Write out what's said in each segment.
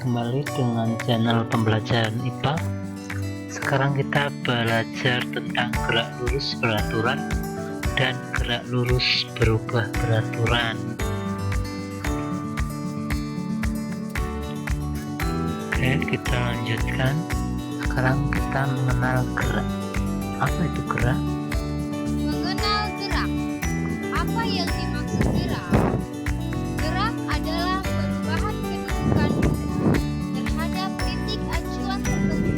kembali dengan channel pembelajaran IPA. Sekarang kita belajar tentang gerak lurus beraturan dan gerak lurus berubah beraturan. Oke, kita lanjutkan. Sekarang kita mengenal gerak. Apa itu gerak? Mengenal gerak. Apa yang dimaksud gerak? Gerak adalah perubahan kedudukan benda terhadap titik acuan tertentu.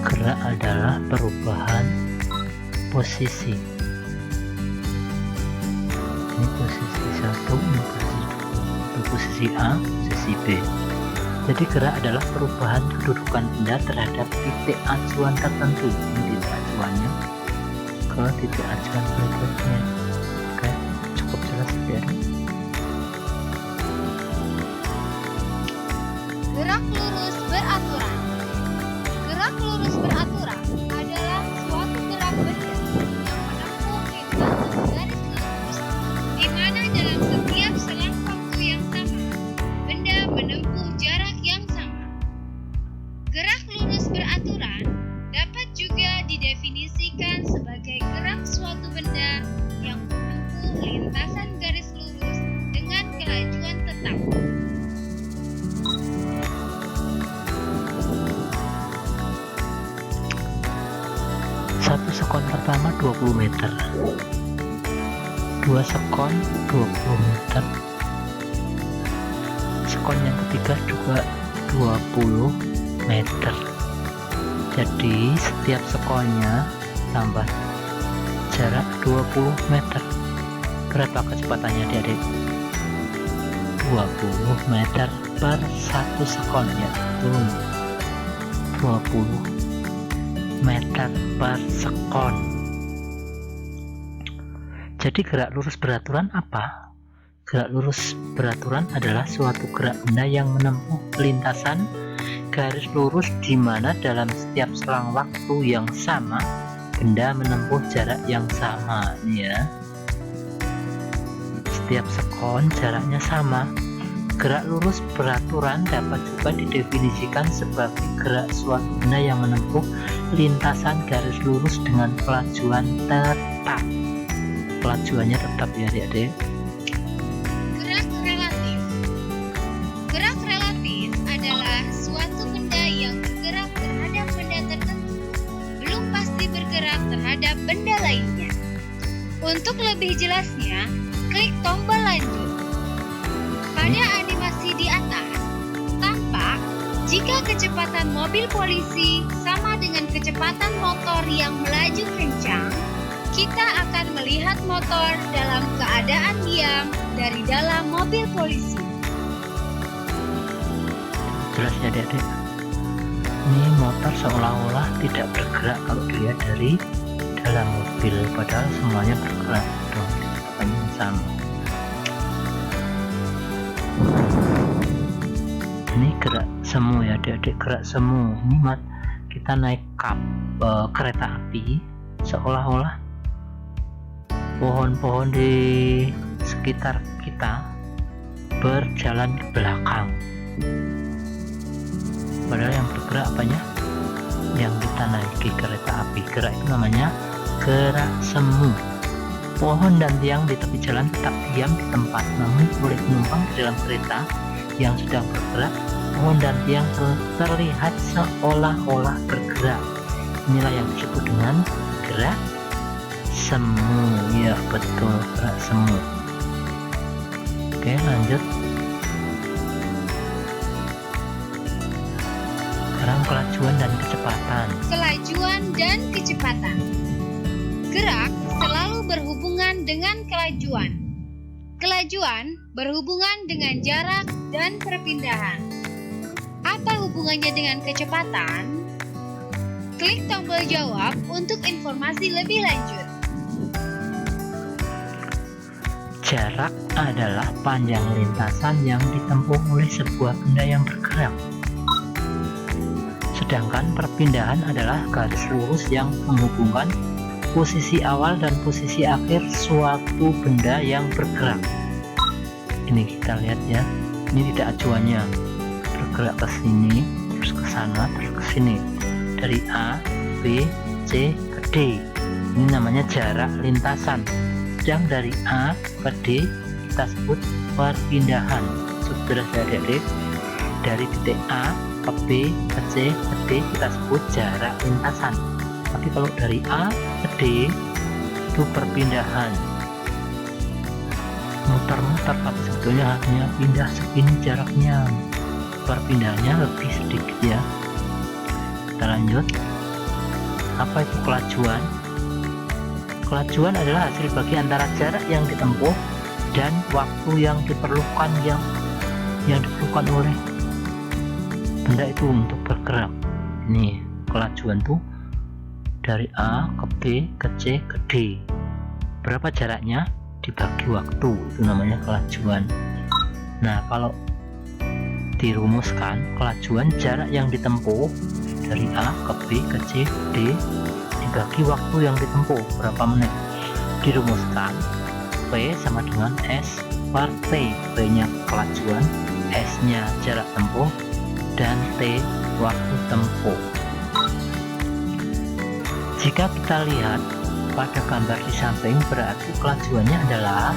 Gerak adalah perubahan posisi. Ini posisi 1, ini posisi 2, itu posisi A, posisi B. Jadi gerak adalah perubahan kedudukan benda terhadap titik acuan tertentu. Ini titik acuannya ke titik acuan berikutnya. Oke, cukup jelas ya. Gerak lurus beraturan. Gerak lurus beraturan adalah suatu gerak benda yang menempuh lintasan garis lurus, di mana dalam setiap selang waktu yang sama, benda menempuh jarak yang sama. Gerak lurus beraturan dapat juga didefinisikan sebagai gerak suatu benda yang menempuh lintasan garis lurus dengan kelajuan tetap. Satu sekon pertama 20 meter, 2 sekon 20 meter, sekon yang ketiga juga 20 meter. Jadi setiap sekonnya tambah jarak 20 meter. Berapa kecepatannya adik-adik? 20 meter per 1 sekon, ya betul, 20 meter per sekon. Jadi gerak lurus beraturan apa? Gerak lurus beraturan adalah suatu gerak benda yang menempuh lintasan garis lurus di mana dalam setiap selang waktu yang sama benda menempuh jarak yang sama, ya. Setiap sekon jaraknya sama. Gerak lurus beraturan dapat juga didefinisikan sebagai gerak suatu benda yang menempuh lintasan garis lurus dengan kelajuan tetap. Kelajuannya tetap, ya adik-adik. Gerak relatif. Gerak relatif adalah suatu benda yang bergerak terhadap benda tertentu, belum pasti bergerak terhadap benda lainnya. Untuk lebih jelasnya, klik tombol lanjut. Pada animasi di atas, tampak jika kecepatan mobil polisi sama dengan kecepatan motor yang melaju kencang, kita akan melihat motor dalam keadaan diam dari dalam mobil polisi. Jelas ya adik-adik? Ini motor seolah-olah tidak bergerak kalau dilihat dari dalam mobil, padahal semuanya bergerak dong, kecepatannya sama. Ini gerak semu, ya adik-adik, gerak semu. Ini kita naik kereta api, seolah-olah pohon-pohon di sekitar kita berjalan ke belakang, padahal yang bergerak apanya? Yang kita naiki kereta api. Gerak itu namanya gerak semu. Pohon dan tiang di tepi jalan tetap diam di tempat, namun oleh penumpang di dalam kereta yang sedang bergerak, pohon dan tiang terlihat seolah-olah bergerak. Inilah yang disebut dengan gerak semu. Ya betul, gerak semu. Oke, lanjut. Sekarang kelajuan dan kecepatan. Kelajuan dan kecepatan. Gerak selalu berhubungan dengan kelajuan. Kelajuan berhubungan dengan jarak dan perpindahan. Apa hubungannya dengan kecepatan? Klik tombol jawab untuk informasi lebih lanjut. Jarak adalah panjang lintasan yang ditempuh oleh sebuah benda yang bergerak. Sedangkan perpindahan adalah garis lurus yang menghubungkan posisi awal dan posisi akhir suatu benda yang bergerak. Ini kita lihat ya, Ini titik acuannya bergerak ke sini, terus ke sana, terus ke sini, dari A, B, C ke D. Ini namanya jarak lintasan. Sedang dari A ke D kita sebut perpindahan. Saudara adik-adik, dari titik A ke B ke C ke D kita sebut jarak lintasan. Tapi kalau dari A ke D itu perpindahan, muter-muter, tapi sebetulnya hanya pindah segini jaraknya, perpindahannya lebih sedikit ya. Kita lanjut. Apa itu kelajuan? Kelajuan adalah hasil bagi antara jarak yang ditempuh dan waktu yang diperlukan yang diperlukan oleh benda itu untuk bergerak. Ini kelajuan tuh dari A ke B ke C ke D. Berapa jaraknya dibagi waktu, itu namanya kelajuan. Nah, kalau dirumuskan, kelajuan jarak yang ditempuh dari A ke B ke C ke D dibagi waktu yang ditempuh berapa menit. Dirumuskan P sama dengan S per T. P nya kelajuan, S nya jarak tempuh, dan T waktu tempuh. Jika kita lihat pada gambar di samping, berarti kelajuannya adalah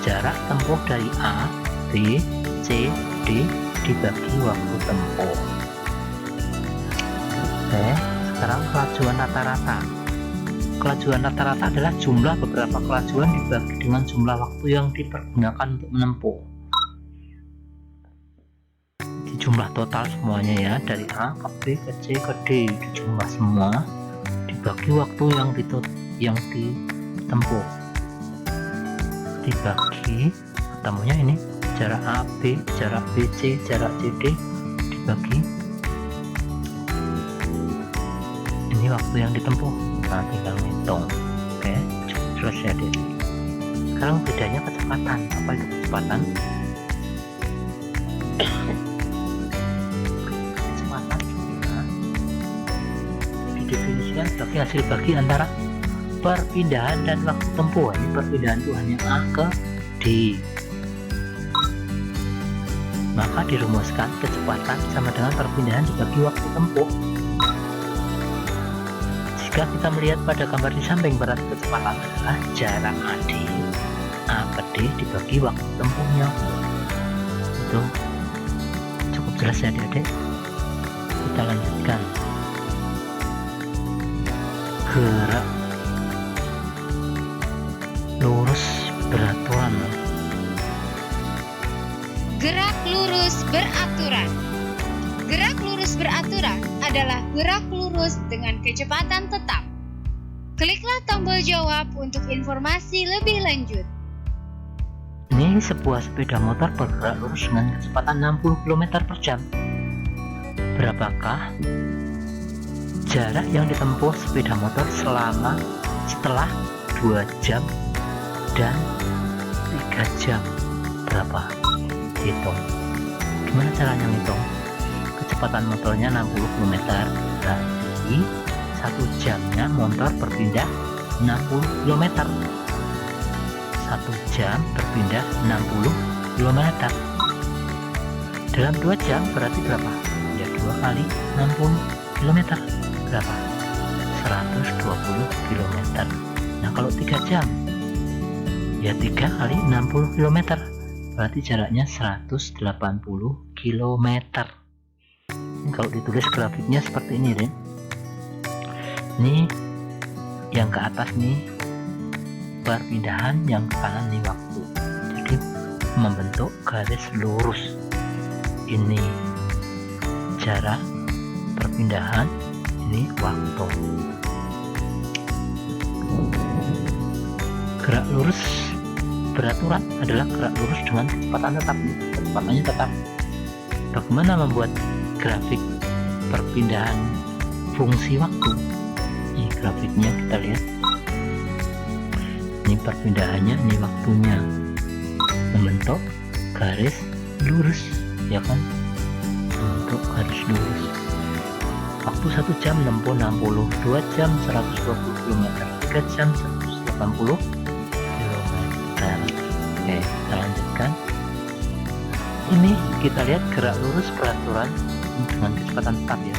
jarak tempuh dari A, B, C, D dibagi waktu tempuh. Oke, sekarang kelajuan rata-rata. Kelajuan rata-rata adalah jumlah beberapa kelajuan dibagi dengan jumlah waktu yang dipergunakan untuk menempuh. Di jumlah total semuanya ya, dari A ke B ke C ke D, di jumlah semua dibagi waktu yang ditempuh, dibagi ketemunya ini jarak AB, jarak BC, jarak CD dibagi ini waktu yang ditempuh. Nah, tinggal ngitung. Oke, cukup selesai deh. Sekarang bedanya kecepatan. Apa itu kecepatan? Kecepatan didefinisikan sebagai hasil bagi antara perpindahan dan waktu tempuh. Ini perpindahan itu hanya A ke D. Maka dirumuskan kecepatan sama dengan perpindahan dibagi waktu tempuh. Jika kita melihat pada gambar di samping, berarti kecepatan adalah jarak AD A ke D dibagi waktu tempuhnya. Itu cukup jelas ya adik-adik. Kita lanjutkan. Gerak lurus beraturan. Gerak lurus beraturan. Gerak lurus beraturan adalah gerak lurus dengan kecepatan tetap. Kliklah tombol jawab untuk informasi lebih lanjut. Ini sebuah sepeda motor bergerak lurus dengan kecepatan 60 km per jam. Berapakah jarak yang ditempuh sepeda motor setelah 2 jam dan 3 jam? Berapa? Hitung. Gimana caranya ngitung? Kecepatan motornya 60 km, berarti 1 jamnya motor berpindah 60 km. 1 jam berpindah 60 km. Dalam 2 jam berarti berapa? Ya 2 kali 60 km. Berapa? 120 km. Nah, kalau 3 jam ya 3 kali 60 km, berarti jaraknya 180 km. Ini kalau ditulis grafiknya seperti ini, Ren. Ini yang ke atas nih perpindahan, yang ke kanan nih waktu. Jadi membentuk garis lurus. Ini jarak perpindahan, ini waktu. Gerak lurus beraturan adalah gerak lurus dengan kecepatan tetap. Kecepatannya tetap. Bagaimana membuat grafik perpindahan fungsi waktu? Ini grafiknya kita lihat. Ini perpindahannya, ini waktunya. Membentuk garis lurus, ya kan? Membentuk garis lurus. Waktu 1 jam menempuh 60, 2 jam 120 km, 3 jam 180 km. Oke, kita lanjutkan. Ini kita lihat gerak lurus beraturan dengan kecepatan tetap ya.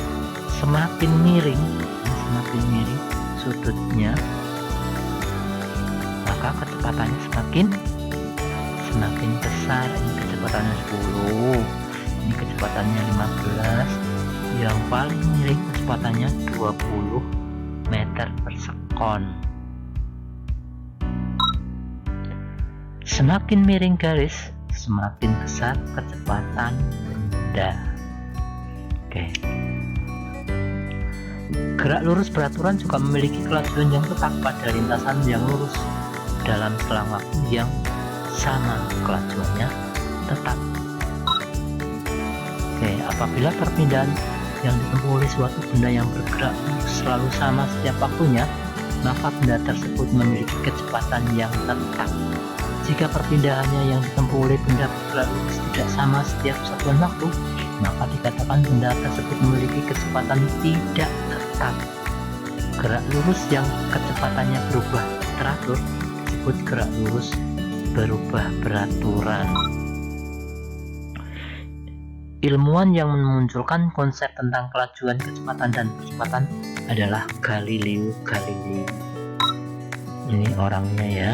Semakin miring sudutnya, maka kecepatannya semakin besar. Ini kecepatannya 10, ini kecepatannya 15, yang paling miring kecepatannya 20 meter per sekon. Semakin miring garis, semakin besar kecepatan benda. Oke. Gerak lurus beraturan juga memiliki kelajuan yang tetap pada lintasan yang lurus dalam selang waktu yang sama, kelajuannya tetap. Oke, apabila perpindahan yang ditempuh oleh suatu benda yang bergerak selalu sama setiap waktunya, maka benda tersebut memiliki kecepatan yang tetap. Jika perpindahannya yang ditempuh oleh benda bergerak lurus tidak sama setiap satuan waktu, maka dikatakan benda tersebut memiliki kecepatan tidak tetap. Gerak lurus yang kecepatannya berubah teratur disebut gerak lurus berubah beraturan. Ilmuwan yang memunculkan konsep tentang kelajuan, kecepatan, dan percepatan adalah Galileo Galilei. Ini orangnya ya,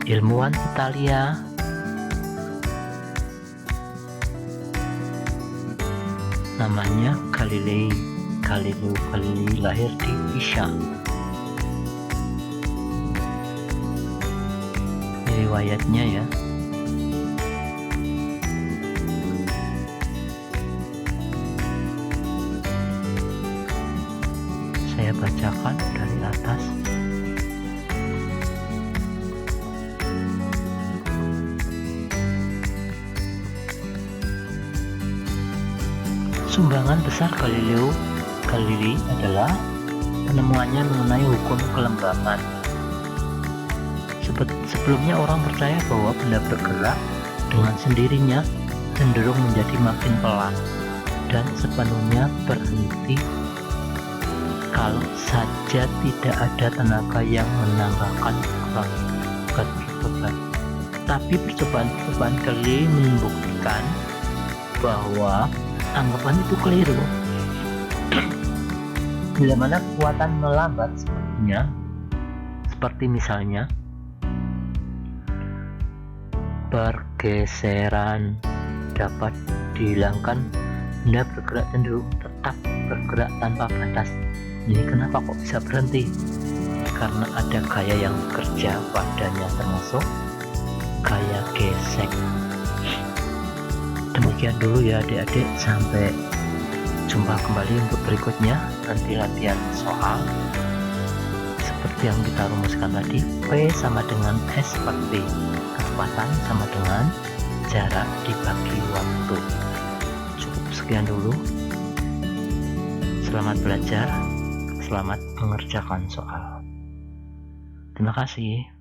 ilmuwan Italia namanya Galileo Galilei, lahir di Pisa. Riwayatnya ya, saya bacakan dari atas. Sumbangan besar Galileo Galilei adalah penemuannya mengenai hukum kelembapan. Sebelumnya orang percaya bahwa benda bergerak dengan sendirinya cenderung menjadi makin pelan dan sepenuhnya berhenti kalau saja tidak ada tenaga yang menambahkan beban. Tapi percobaan Galilei membuktikan bahwa anggapan itu keliru. Bila mana kekuatan melambat seperti misalnya pergeseran dapat dihilangkan, benda bergerak cenderung tetap bergerak tanpa batas. Ini kenapa kok bisa berhenti? Karena ada gaya yang bekerja padanya, termasuk gaya gesek. Demikian dulu ya adik-adik, sampai jumpa kembali untuk berikutnya. Nanti latihan soal seperti yang kita rumuskan tadi. P sama dengan S seperti kecepatan sama dengan jarak dibagi waktu. Cukup sekian dulu. Selamat belajar, selamat mengerjakan soal. Terima kasih.